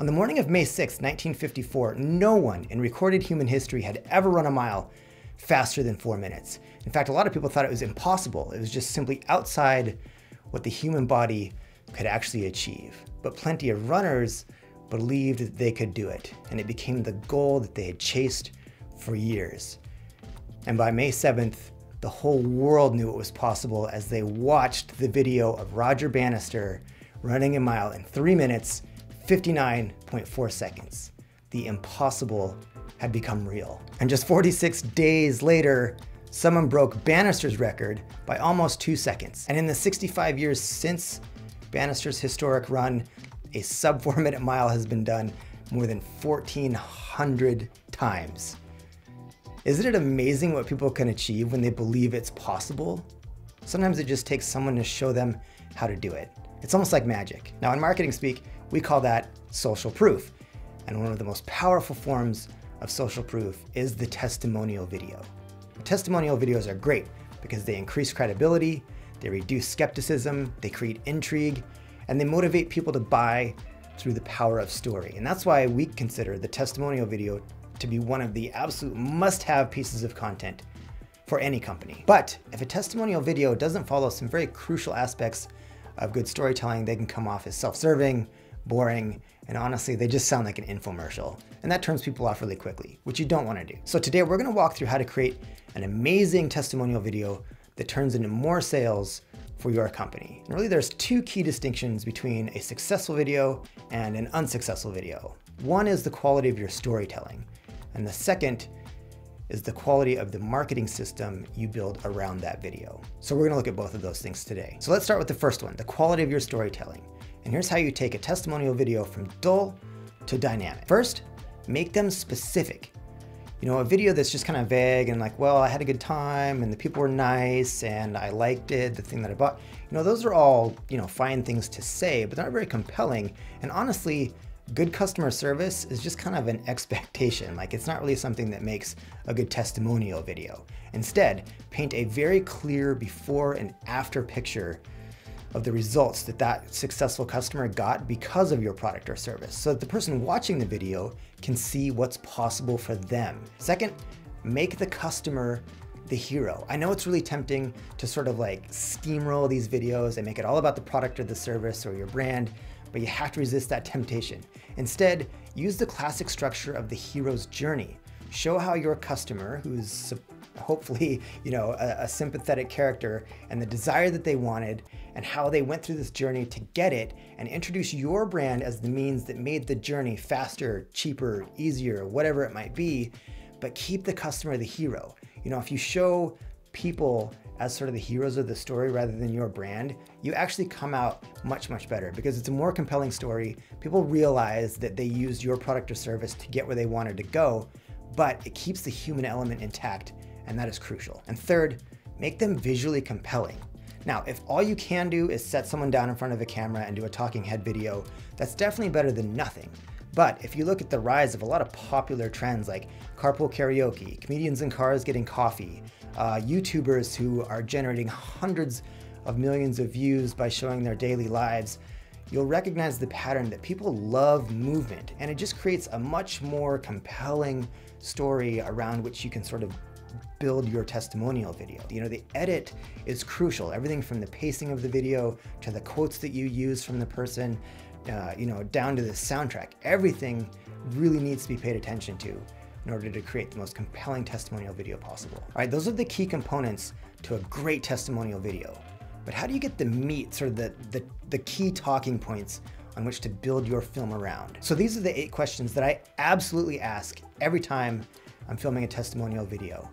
On the morning of May 6, 1954, no one in recorded human history had ever run a mile faster than 4 minutes. In fact, a lot of people thought it was impossible. It was just simply outside what the human body could actually achieve. But plenty of runners believed that they could do it, and it became the goal that they had chased for years. And by May 7th, the whole world knew it was possible as they watched the video of Roger Bannister running a mile in 3 minutes, 59.4 seconds. The impossible had become real. And just 46 days later, someone broke Bannister's record by almost 2 seconds. And in the 65 years since Bannister's historic run, a sub 4 minute mile has been done more than 1,400 times. Isn't it amazing what people can achieve when they believe it's possible? Sometimes it just takes someone to show them how to do it. It's almost like magic. Now in marketing speak, we call that social proof. And one of the most powerful forms of social proof is the testimonial video. Testimonial videos are great because they increase credibility, they reduce skepticism, they create intrigue, and they motivate people to buy through the power of story. And that's why we consider the testimonial video to be one of the absolute must-have pieces of content for any company. But if a testimonial video doesn't follow some very crucial aspects of good storytelling, they can come off as self-serving, boring, and honestly, they just sound like an infomercial. And that turns people off really quickly, which you don't want to do. So today we're going to walk through how to create an amazing testimonial video that turns into more sales for your company. And really there's two key distinctions between a successful video and an unsuccessful video. One is the quality of your storytelling, and the second is the quality of the marketing system you build around that video. So we're going to look at both of those things today. So let's start with the first one, the quality of your storytelling. And here's how you take a testimonial video from dull to dynamic. First, make them specific. You know, a video that's just kind of vague and like, well, I had a good time and the people were nice and I liked it, the thing that I bought. You know, those are all, fine things to say, but they're not very compelling. And honestly, good customer service is just kind of an expectation. Like, it's not really something that makes a good testimonial video. Instead, paint a very clear before and after picture of the results that successful customer got because of your product or service, so that the person watching the video can see what's possible for them. Second, make the customer the hero. I know it's really tempting to sort of like steamroll these videos and make it all about the product or the service or your brand, but you have to resist that temptation. Instead, use the classic structure of the hero's journey. Show how your customer, who's hopefully, a sympathetic character, and the desire that they wanted, and how they went through this journey to get it, and introduce your brand as the means that made the journey faster, cheaper, easier, whatever it might be, but keep the customer the hero. If you show people as sort of the heroes of the story rather than your brand, you actually come out much, much better because it's a more compelling story. People realize that they used your product or service to get where they wanted to go, but it keeps the human element intact, and that is crucial. And third, make them visually compelling. Now, if all you can do is set someone down in front of a camera and do a talking head video, that's definitely better than nothing. But if you look at the rise of a lot of popular trends like carpool karaoke, comedians in cars getting coffee, YouTubers who are generating hundreds of millions of views by showing their daily lives, you'll recognize the pattern that people love movement, and it just creates a much more compelling story around which you can sort of build your testimonial video. The edit is crucial. Everything from the pacing of the video to the quotes that you use from the person, down to the soundtrack. Everything really needs to be paid attention to in order to create the most compelling testimonial video possible. All right, those are the key components to a great testimonial video. But how do you get the meat, sort of the key talking points on which to build your film around? So these are the 8 questions that I absolutely ask every time I'm filming a testimonial video.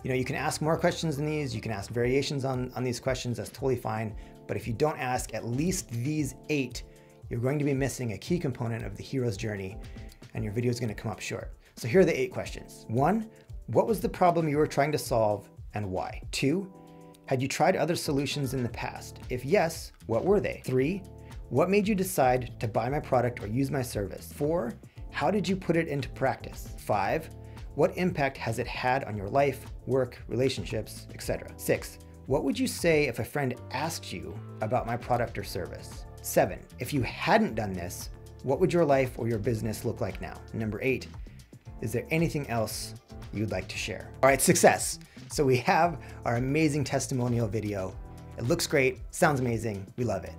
You can ask more questions than these, you can ask variations on these questions, that's totally fine. But if you don't ask at least these 8, you're going to be missing a key component of the hero's journey, and your video is going to come up short. So here are the 8 questions. 1, what was the problem you were trying to solve and why? 2, had you tried other solutions in the past? If yes, what were they? 3, what made you decide to buy my product or use my service? 4, how did you put it into practice? 5, what impact has it had on your life, work, relationships, etc.? 6, what would you say if a friend asked you about my product or service? 7, if you hadn't done this, what would your life or your business look like now? Number 8, is there anything else you'd like to share? All right, success. So we have our amazing testimonial video. It looks great, sounds amazing, we love it.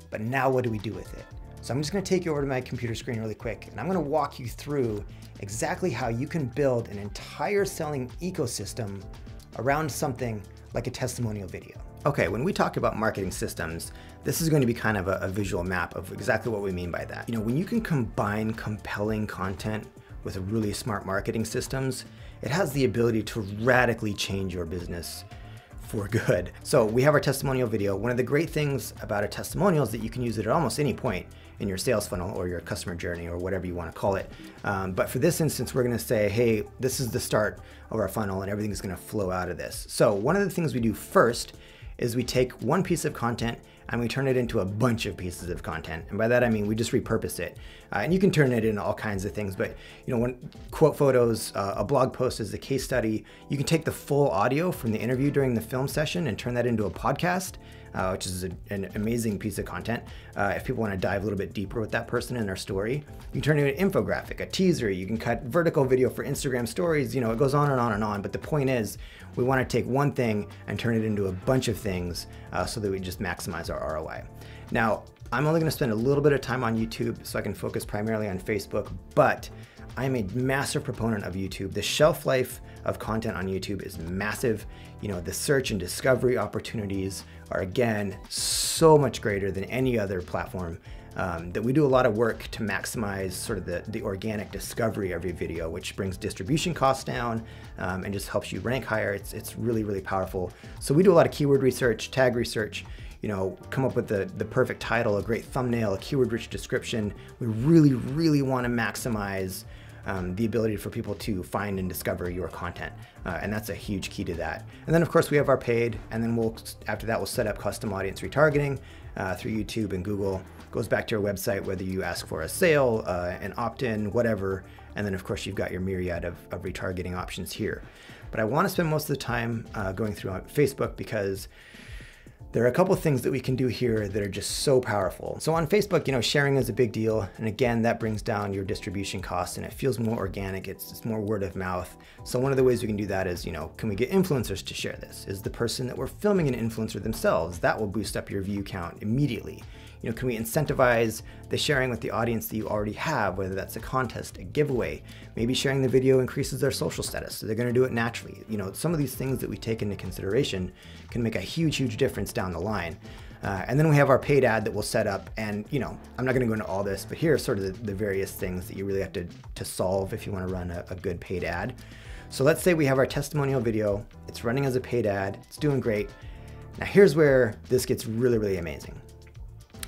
But now what do we do with it? So I'm just gonna take you over to my computer screen really quick, and I'm gonna walk you through exactly how you can build an entire selling ecosystem around something like a testimonial video. Okay, when we talk about marketing systems, this is going to be kind of a visual map of exactly what we mean by that. You know, when you can combine compelling content with really smart marketing systems, it has the ability to radically change your business for good. So we have our testimonial video. One of the great things about a testimonial is that you can use it at almost any point in your sales funnel or your customer journey or whatever you want to call it. But for this instance, we're going to say, hey, this is the start of our funnel and everything's going to flow out of this. So one of the things we do first is we take one piece of content and we turn it into a bunch of pieces of content. And by that, I mean, we just repurpose it. And you can turn it into all kinds of things, but you know, when quote photos, a blog post is a case study, you can take the full audio from the interview during the film session and turn that into a podcast, which is an amazing piece of content. If people want to dive a little bit deeper with that person and their story, you can turn it into an infographic, a teaser, you can cut vertical video for Instagram stories, you know, it goes on and on and on. But the point is, we want to take one thing and turn it into a bunch of things so that we just maximize our ROI. Now, I'm only going to spend a little bit of time on YouTube so I can focus primarily on Facebook, but I'm a massive proponent of YouTube. The shelf life of content on YouTube is massive. You know, the search and discovery opportunities are, again, so much greater than any other platform. That we do a lot of work to maximize sort of the organic discovery of your video, which brings distribution costs down and just helps you rank higher. It's really, really powerful. So we do a lot of keyword research, tag research, you know, come up with the perfect title, a great thumbnail, a keyword-rich description. We really, really want to maximize the ability for people to find and discover your content. And that's a huge key to that. And then of course we have our paid, and then after that we'll set up custom audience retargeting through YouTube and Google. Goes back to your website, whether you ask for a sale, an opt-in, whatever. And then of course you've got your myriad of retargeting options here. But I want to spend most of the time going through on Facebook because there are a couple of things that we can do here that are just so powerful. So on Facebook, you know, sharing is a big deal. And again, that brings down your distribution costs and it feels more organic. It's more word of mouth. So one of the ways we can do that is, you know, can we get influencers to share this? Is the person that we're filming an influencer themselves? That will boost up your view count immediately. You know, can we incentivize the sharing with the audience that you already have, whether that's a contest, a giveaway? Maybe sharing the video increases their social status, so they're going to do it naturally. You know, some of these things that we take into consideration can make a huge, huge difference down the line. And then we have our paid ad that we'll set up, and you know, I'm not going to go into all this, but here are sort of the various things that you really have to solve if you want to run a good paid ad. So let's say we have our testimonial video, it's running as a paid ad, it's doing great. Now here's where this gets really, really amazing.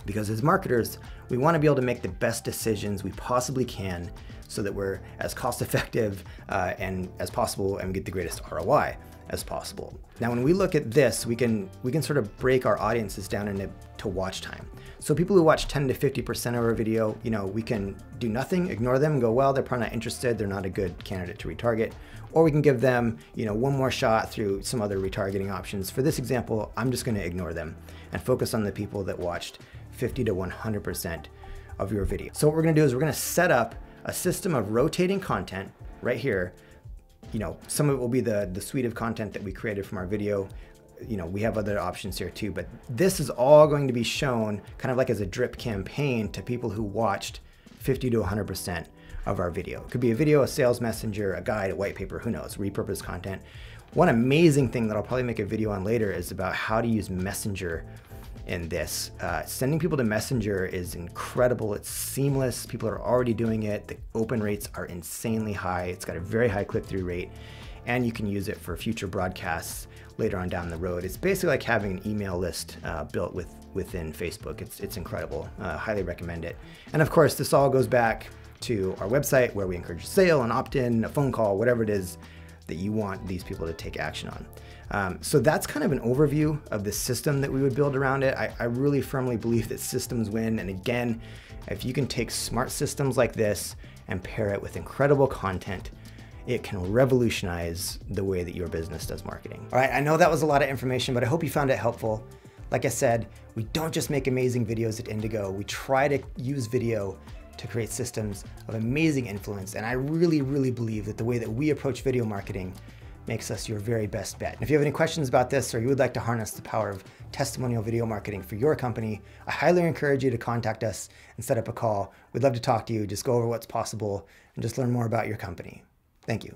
Because as marketers, we want to be able to make the best decisions we possibly can so that we're as cost effective and as possible and get the greatest ROI as possible. Now, when we look at this, we can sort of break our audiences down into watch time. So people who watch 10 to 50% of our video, you know, we can do nothing, ignore them, and go, well, they're probably not interested, they're not a good candidate to retarget. Or we can give them, you know, one more shot through some other retargeting options. For this example, I'm just going to ignore them and focus on the people that watched 50 to 100% of your video. So what we're going to do is we're going to set up a system of rotating content right here. You know, some of it will be the suite of content that we created from our video. You know, we have other options here too, but this is all going to be shown kind of like as a drip campaign to people who watched 50 to 100% of our video. It could be a video, a sales messenger, a guide, a white paper, who knows, repurposed content. One amazing thing that I'll probably make a video on later is about how to use Messenger in this. Sending people to Messenger is incredible. It's seamless. People are already doing it. The open rates are insanely high. It's got a very high click-through rate, and you can use it for future broadcasts later on down the road. It's basically like having an email list built within Facebook. It's incredible. Highly recommend it. And of course, this all goes back to our website where we encourage a sale, an opt-in, a phone call, whatever it is that you want these people to take action on. So that's kind of an overview of the system that we would build around it. I really firmly believe that systems win. And again, if you can take smart systems like this and pair it with incredible content, it can revolutionize the way that your business does marketing. All right, I know that was a lot of information, but I hope you found it helpful. Like I said, we don't just make amazing videos at Indigo. We try to use video to create systems of amazing influence. And I really, really believe that the way that we approach video marketing makes us your very best bet. And if you have any questions about this, or you would like to harness the power of testimonial video marketing for your company, I highly encourage you to contact us and set up a call. We'd love to talk to you, just go over what's possible and just learn more about your company. Thank you.